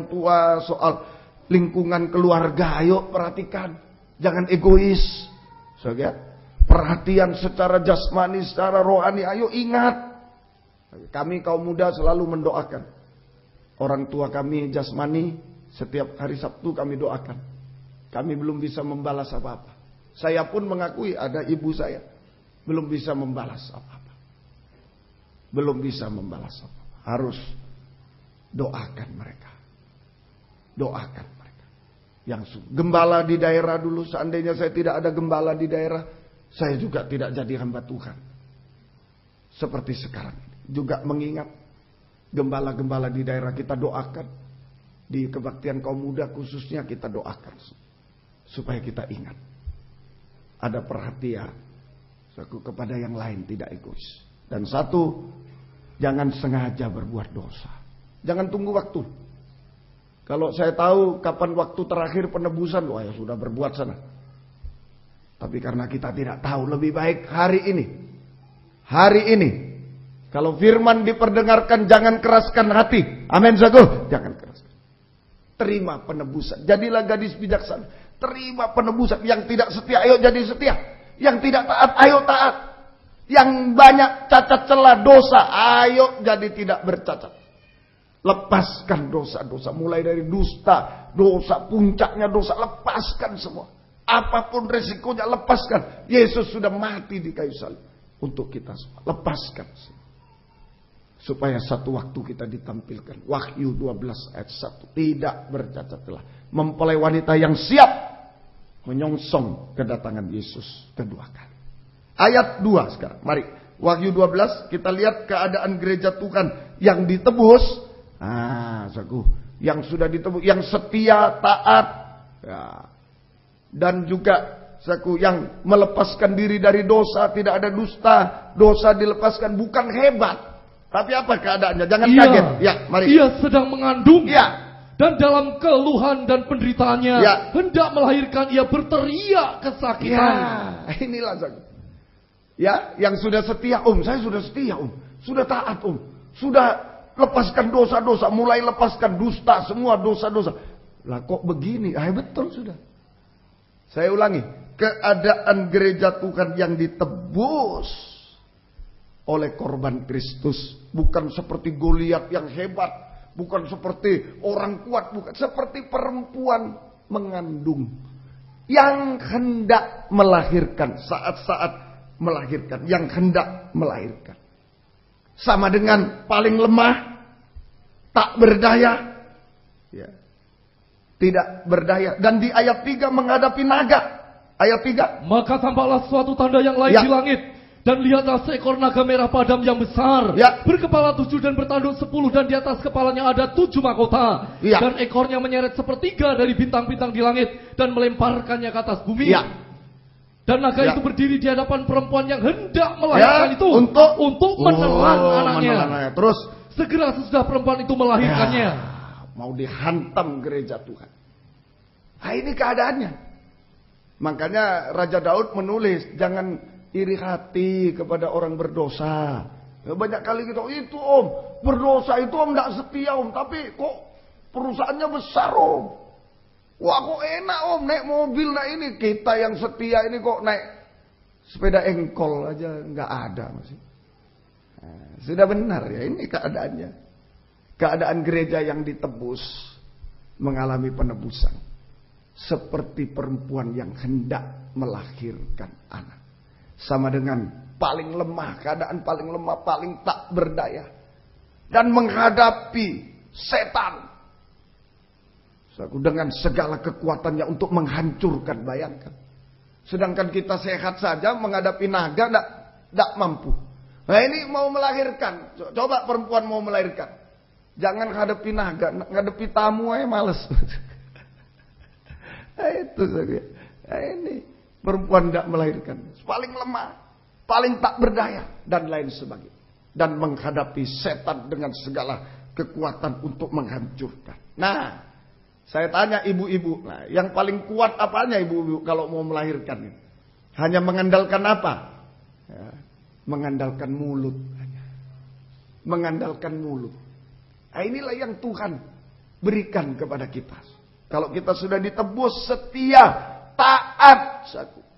tua, soal lingkungan keluarga, ayo perhatikan. Jangan egois. Perhatian secara jasmani, secara rohani, ayo ingat. Kami kaum muda selalu mendoakan. Orang tua kami jasmani, setiap hari Sabtu kami doakan. Kami belum bisa membalas apa-apa. Saya pun mengakui ada ibu saya. Belum bisa membalas apa-apa. Belum bisa membalas apa-apa. Harus doakan mereka. Doakan mereka. Yang gembala di daerah dulu, seandainya saya tidak ada gembala di daerah, saya juga tidak jadi hamba Tuhan. Seperti sekarang. Juga mengingat gembala-gembala di daerah kita doakan. Di kebaktian kaum muda khususnya kita doakan. Supaya kita ingat. Ada perhatian. Kepada yang lain, tidak egois. Dan satu, jangan sengaja berbuat dosa. Jangan tunggu waktu. Kalau saya tahu kapan waktu terakhir penebusan, wah ya sudah berbuat sana. Tapi karena kita tidak tahu, lebih baik hari ini. Hari ini. Kalau firman diperdengarkan, jangan keraskan hati. Amin, saudara. Jangan keraskan. Terima penebusan. Jadilah gadis bijaksana. Terima penebusan. Yang tidak setia, ayo jadi setia. Yang tidak taat, ayo taat. Yang banyak cacat celah dosa, ayo jadi tidak bercacat. Lepaskan dosa-dosa. Mulai dari dusta, dosa, puncaknya dosa. Lepaskan semua. Apapun resikonya, lepaskan. Yesus sudah mati di kayu salib. Untuk kita semua. Lepaskan semua. Supaya satu waktu kita ditampilkan. Wahyu 12 ayat 1. Tidak bercacat celah. Mempelai wanita yang siap. Menyongsong kedatangan Yesus kedua kali. Ayat 2 sekarang. Mari. Wahyu 12. Kita lihat keadaan gereja Tuhan yang ditebus. Yang sudah ditebus, yang setia, taat, ya. Dan juga yang melepaskan diri dari dosa, tidak ada dusta, dosa dilepaskan, bukan hebat, tapi apa keadaannya? Jangan kaget. Ya, mari. Ia sedang mengandung. Ya. Dan dalam keluhan dan penderitaannya, ya, hendak melahirkan, ia berteriak kesakitan. Ya, inilah ya, yang sudah setia, saya sudah setia, sudah taat, sudah lepaskan dosa-dosa, mulai lepaskan dusta, semua dosa-dosa. Lah kok begini? Betul sudah. Saya ulangi, keadaan gereja Tuhan yang ditebus oleh korban Kristus, bukan seperti Goliat yang hebat, bukan seperti orang kuat, bukan seperti perempuan mengandung yang hendak melahirkan, saat-saat melahirkan, yang hendak melahirkan. Sama dengan paling lemah, tak berdaya, ya, tidak berdaya. Dan di ayat 3 menghadapi naga. Ayat 3. Maka tampaklah suatu tanda yang lain, ya, di langit. Dan lihatlah seekor naga merah padam yang besar, ya, berkepala 7 dan bertanduk 10, dan di atas kepalanya ada 7 mahkota, ya. Dan ekornya menyeret sepertiga dari bintang-bintang di langit dan melemparkannya ke atas bumi, ya. Dan naga, ya, itu berdiri di hadapan perempuan yang hendak melahirkan, ya, itu untuk menelan anaknya. Terus segera sesudah perempuan itu melahirkannya, ya, mau dihantam gereja Tuhan. Ini keadaannya. Makanya Raja Daud menulis, jangan iri hati kepada orang berdosa. Banyak kali kita, itu berdosa itu tidak setia tapi kok perusahaannya besar Wah kok enak naik mobil naik ini. Kita yang setia ini kok naik sepeda engkol aja nggak ada masih. Sudah benar ya, ini keadaannya. Keadaan gereja yang ditebus mengalami penebusan. Seperti perempuan yang hendak melahirkan anak. Sama dengan paling lemah, keadaan paling lemah, paling tak berdaya. Dan menghadapi setan. Dengan segala kekuatannya untuk menghancurkan, bayangkan. Sedangkan kita sehat saja menghadapi naga tidak mampu. Nah ini mau melahirkan. Coba perempuan mau melahirkan. Jangan hadapi naga, ngadepi tamu aja males. Itu saja. Ini perempuan tidak melahirkan. Paling lemah, paling tak berdaya dan lain sebagainya. Dan menghadapi setan dengan segala kekuatan untuk menghancurkan. Nah, saya tanya ibu-ibu, nah, yang paling kuat apanya ibu-ibu kalau mau melahirkan? Hanya mengandalkan apa? Ya, mengandalkan mulut. Mengandalkan mulut. Nah, inilah yang Tuhan berikan kepada kita. Kalau kita sudah ditebus, setia, taat,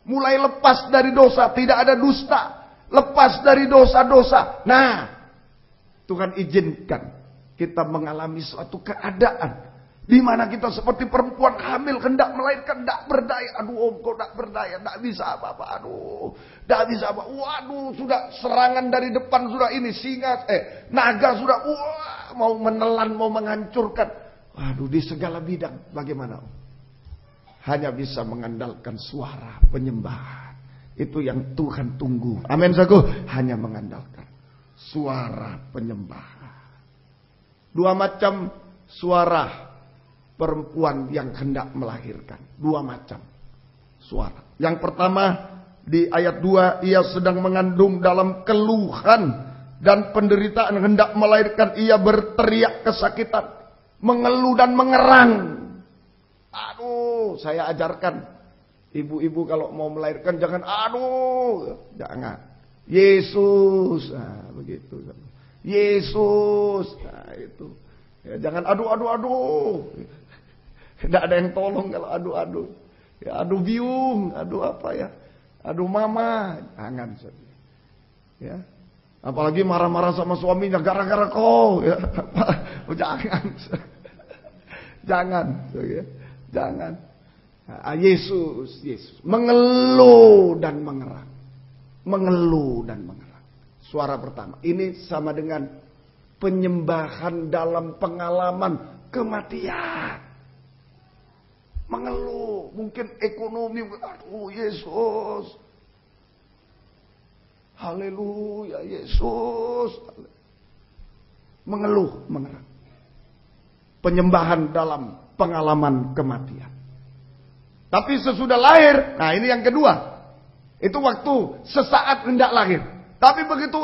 mulai lepas dari dosa, tidak ada dusta, lepas dari dosa-dosa. Nah, Tuhan izinkan kita mengalami suatu keadaan di mana kita seperti perempuan hamil hendak melahirkan, tidak berdaya. Aduh, om, kok tidak berdaya, tidak bisa apa-apa. Aduh, tidak bisa apa. Waduh, sudah serangan dari depan sudah ini singa, naga sudah mau menelan, mau menghancurkan. Waduh, di segala bidang bagaimana, om? Hanya bisa mengandalkan suara penyembahan. Itu yang Tuhan tunggu. Amin, saudaraku. Hanya mengandalkan suara penyembahan. Dua macam suara perempuan yang hendak melahirkan. Dua macam suara. Yang pertama di ayat 2, ia sedang mengandung dalam keluhan dan penderitaan hendak melahirkan, ia berteriak kesakitan, mengeluh dan mengerang. Aduh, saya ajarkan ibu-ibu kalau mau melahirkan jangan jangan. Yesus, begitu. Yesus, itu. Ya, jangan aduh. Tidak ada yang tolong kalau aduh. Ya, aduh biung, aduh apa ya? Aduh mama, jangan. Ya. Apalagi marah-marah sama suaminya gara-gara kau, ya. Jangan. Jangan, ya. Jangan. Nah, Yesus mengeluh dan mengerang. Mengeluh dan mengerang. Suara pertama. Ini sama dengan penyembahan dalam pengalaman kematian. Mengeluh, mungkin ekonomi, aduh Yesus. Haleluya Yesus. Mengeluh, mengerang. Penyembahan dalam pengalaman kematian. Tapi sesudah lahir, nah ini yang kedua. Itu waktu sesaat hendak lahir. Tapi begitu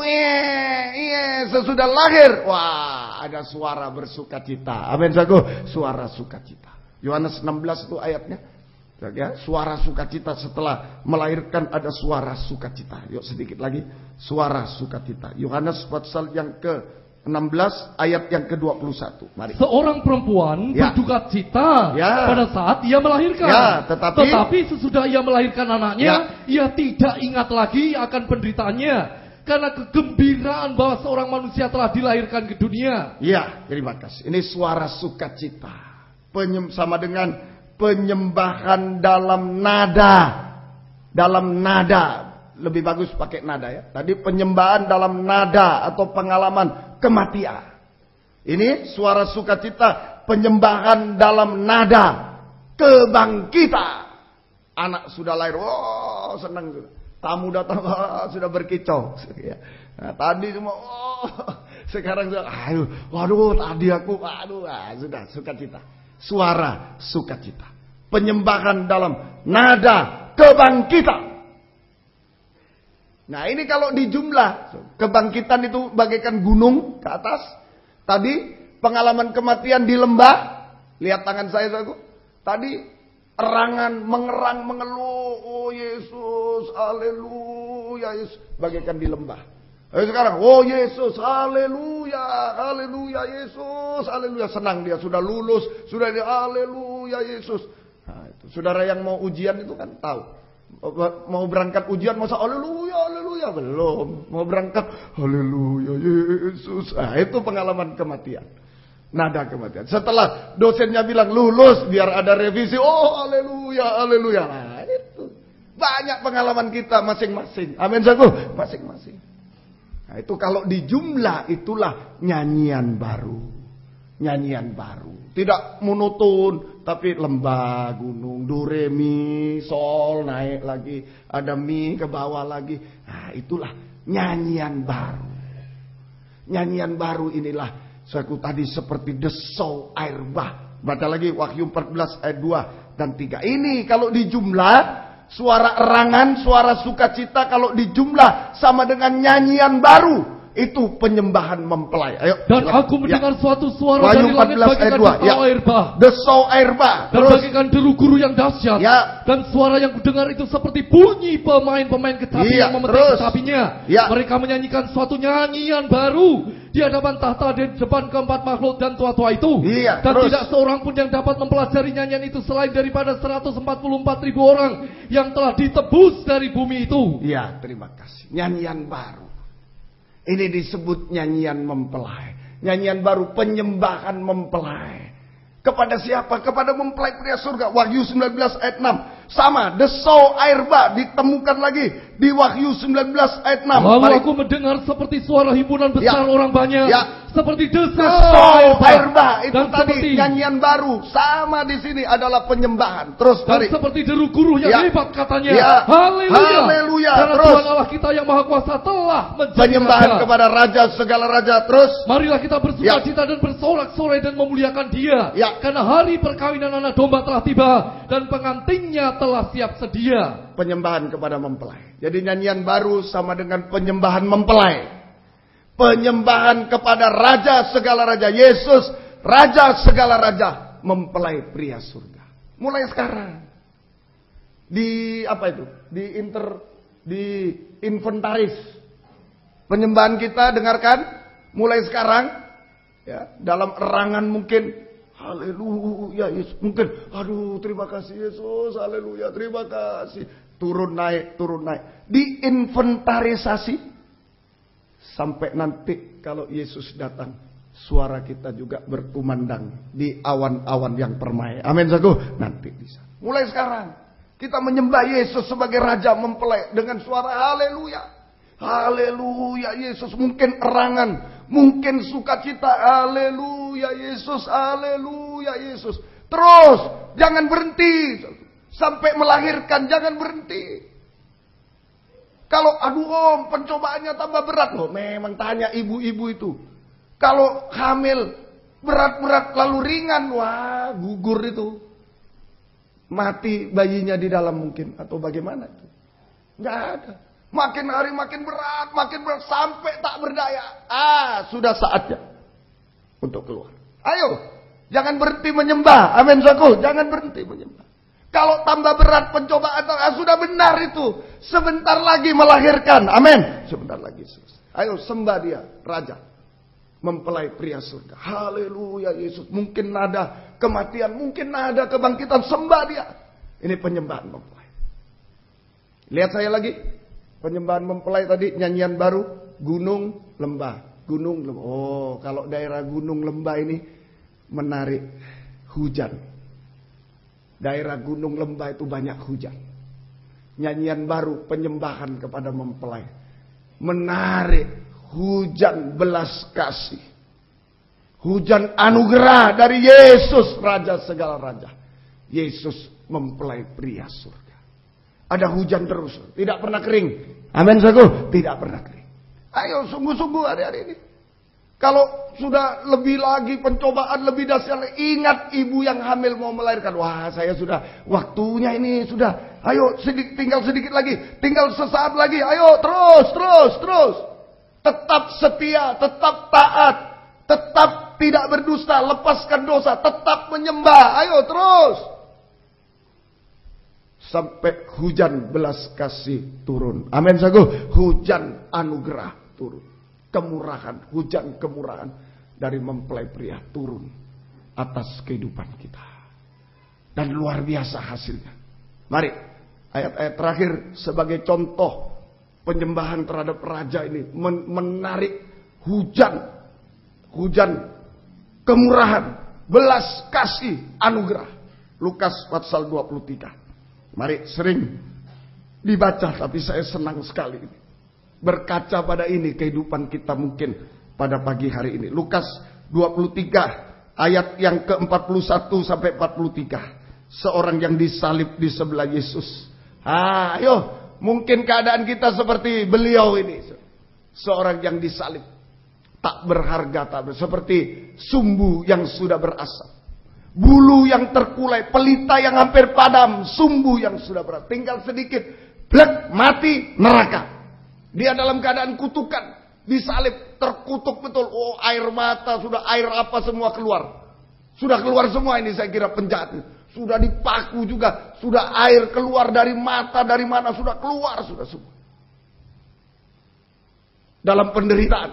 sesudah lahir, wah, ada suara bersukacita. Amin, saudaraku. Suara sukacita. Yohanes 16 itu ayatnya. Ya, suara sukacita setelah melahirkan ada suara sukacita. Yuk sedikit lagi. Suara sukacita. Yohanes pasal yang ke-16 ayat yang ke-21. Mari. Seorang perempuan berduka cita pada saat ia melahirkan. Ya, tetapi sesudah ia melahirkan anaknya, ia tidak ingat lagi akan penderitaannya. Karena kegembiraan bahwa seorang manusia telah dilahirkan ke dunia. Ya, terima kasih. Ini suara sukacita. Sama dengan penyembahan dalam nada. Dalam nada. Lebih bagus pakai nada ya. Tadi penyembahan dalam nada atau pengalaman kematian. Ini suara sukacita. Penyembahan dalam nada kebangkitan. Anak sudah lahir. Oh, senang sudah. Tamu datang, sudah berkicau. Nah, tadi semua, sekarang sudah, waduh, tadi aku, sudah sukacita. Suara sukacita. Penyembahan dalam nada kebangkitan. Nah, ini kalau dijumlah, kebangkitan itu bagaikan gunung ke atas. Tadi pengalaman kematian di lembah. Lihat tangan saya, saudaraku. Tadi erangan, mengerang, mengeluh, oh Yesus, haleluya, Yesus, bagaikan di lembah. Sekarang, oh Yesus, haleluya, haleluya, Yesus, haleluya, senang dia, sudah lulus, sudah dia, haleluya, Yesus. Nah, itu. Saudara yang mau ujian itu kan tahu, mau berangkat ujian masa haleluya, haleluya, belum, mau berangkat, haleluya, Yesus. Nah, itu pengalaman kematian. Nada kematian. Setelah dosennya bilang lulus, biar ada revisi. Oh, haleluya, haleluya. Nah, itu banyak pengalaman kita masing-masing. Amin, saudaraku. Masing-masing. Nah, itu kalau dijumlah itulah nyanyian baru. Nyanyian baru. Tidak monoton, tapi lembah, gunung, do, re, mi, sol, naik lagi. Ada mi ke bawah lagi. Nah, itulah nyanyian baru. Nyanyian baru inilah. Saku tadi seperti desau air bah. Baca lagi Wahyu 14 ayat 2 dan 3. Ini kalau dijumlah suara erangan, suara sukacita kalau dijumlah sama dengan nyanyian baru. Itu penyembahan mempelai. Ayo. Dan aku mendengar suatu suara dari langit bagaikan desau air bah. Desau air bah. Dan bagaikan deru guru yang dahsyat. Dan suara yang kudengar itu seperti bunyi pemain-pemain kecapi yang memetik kecapinya. Mereka menyanyikan suatu nyanyian baru di hadapan tahta di depan keempat makhluk dan tua-tua itu. Dan tidak seorang pun yang dapat mempelajari nyanyian itu selain daripada 144.000 orang yang telah ditebus dari bumi itu. Iya, terima kasih. Nyanyian baru. Ini disebut nyanyian mempelai. Nyanyian baru, penyembahan mempelai. Kepada siapa? Kepada mempelai pria surga. Wahyu 19 ayat 6. Sama, desau air bah ditemukan lagi di Wahyu 19 ayat 6. Lalu aku mendengar seperti suara himpunan besar orang banyak. Seperti desau air bah. Itu dan tadi seperti nyanyian baru. Sama di sini adalah penyembahan. Terus dan seperti deru guru yang hebat katanya. Haleluya. Haleluya. Karena Tuhan Allah kita yang Maha Kuasa telah menjadi penyembahan raja. Kepada raja segala raja. Terus marilah kita bersukacita dan bersorak-sorai dan memuliakan Dia. Karena hari perkawinan anak domba telah tiba dan pengantinnya telah siap sedia. Penyembahan kepada mempelai. Jadi nyanyian baru sama dengan penyembahan mempelai. Penyembahan kepada raja segala raja. Yesus, raja segala raja. Mempelai pria surga. Mulai sekarang. Di apa itu? Di inventaris. Penyembahan kita dengarkan. Mulai sekarang. Ya, dalam erangan mungkin. Haleluya Yesus. Mungkin, aduh terima kasih Yesus. Haleluya, terima kasih. Turun naik. Diinventarisasi. Sampai nanti kalau Yesus datang. Suara kita juga berkumandang. Di awan-awan yang permai. Amin sagu. Nanti bisa. Mulai sekarang. Kita menyembah Yesus sebagai Raja mempelai. Dengan suara haleluya. Haleluya Yesus. Mungkin erangan. Mungkin sukacita. Haleluya Yesus. Haleluya Yesus. Terus. Jangan berhenti. Sampai melahirkan. Jangan berhenti. Kalau aduh om pencobaannya tambah berat. Loh memang tanya ibu-ibu itu. Kalau hamil. Berat-berat lalu ringan. Wah gugur itu. Mati bayinya di dalam mungkin. Atau bagaimana itu. Nggak ada. Makin hari makin berat sampai tak berdaya. Sudah saatnya untuk keluar. Ayo, jangan berhenti menyembah. Amin saku, jangan berhenti menyembah. Kalau tambah berat pencobaan, sudah benar itu. Sebentar lagi melahirkan. Amin. Sebentar lagi selesai. Ayo sembah Dia, Raja. Mempelai pria surga. Haleluya Yesus. Mungkin ada kematian, mungkin ada kebangkitan. Sembah Dia. Ini penyembahan mempelai. Lihat saya lagi. Penyembahan mempelai tadi nyanyian baru. Gunung lembah. Gunung lembah. Oh kalau daerah gunung lembah ini menarik hujan. Daerah gunung lembah itu banyak hujan. Nyanyian baru penyembahan kepada mempelai. Menarik hujan belas kasih. Hujan anugerah dari Yesus Raja segala raja. Yesus mempelai pria surga. Ada hujan terus, tidak pernah kering. Amin saku, tidak pernah kering. Ayo sungguh-sungguh hari-hari ini. Kalau sudah lebih lagi pencobaan lebih dahsyat, ingat ibu yang hamil mau melahirkan. Wah, saya sudah waktunya ini sudah. Ayo tinggal sedikit lagi, tinggal sesaat lagi. Ayo terus. Tetap setia, tetap taat, tetap tidak berdusta, lepaskan dosa, tetap menyembah. Ayo terus. Sampai hujan belas kasih turun. Amin sagu. Hujan anugerah turun. Kemurahan, hujan kemurahan dari mempelai pria turun atas kehidupan kita. Dan luar biasa hasilnya. Mari ayat-ayat terakhir sebagai contoh penyembahan terhadap raja ini menarik hujan kemurahan, belas kasih anugerah. Lukas pasal 23. Mari sering dibaca tapi saya senang sekali ini. Berkaca pada ini kehidupan kita mungkin pada pagi hari ini. Lukas 23 ayat yang ke-41 sampai 43. Seorang yang disalib di sebelah Yesus. Ayo, mungkin keadaan kita seperti beliau ini. Seorang yang disalib. Tak berharga, seperti sumbu yang sudah berasap. Bulu yang terkulai, pelita yang hampir padam, sumbu yang sudah berat. Tinggal sedikit, blek, mati, neraka. Dia dalam keadaan kutukan. Disalib, terkutuk betul. Oh, air mata, sudah air apa semua keluar. Sudah keluar semua ini saya kira penjahat. Sudah dipaku juga. Sudah air keluar dari mata, dari mana. Sudah keluar, sudah semua. Dalam penderitaan.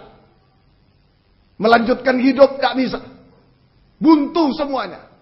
Melanjutkan hidup, tidak bisa. Buntu semuanya.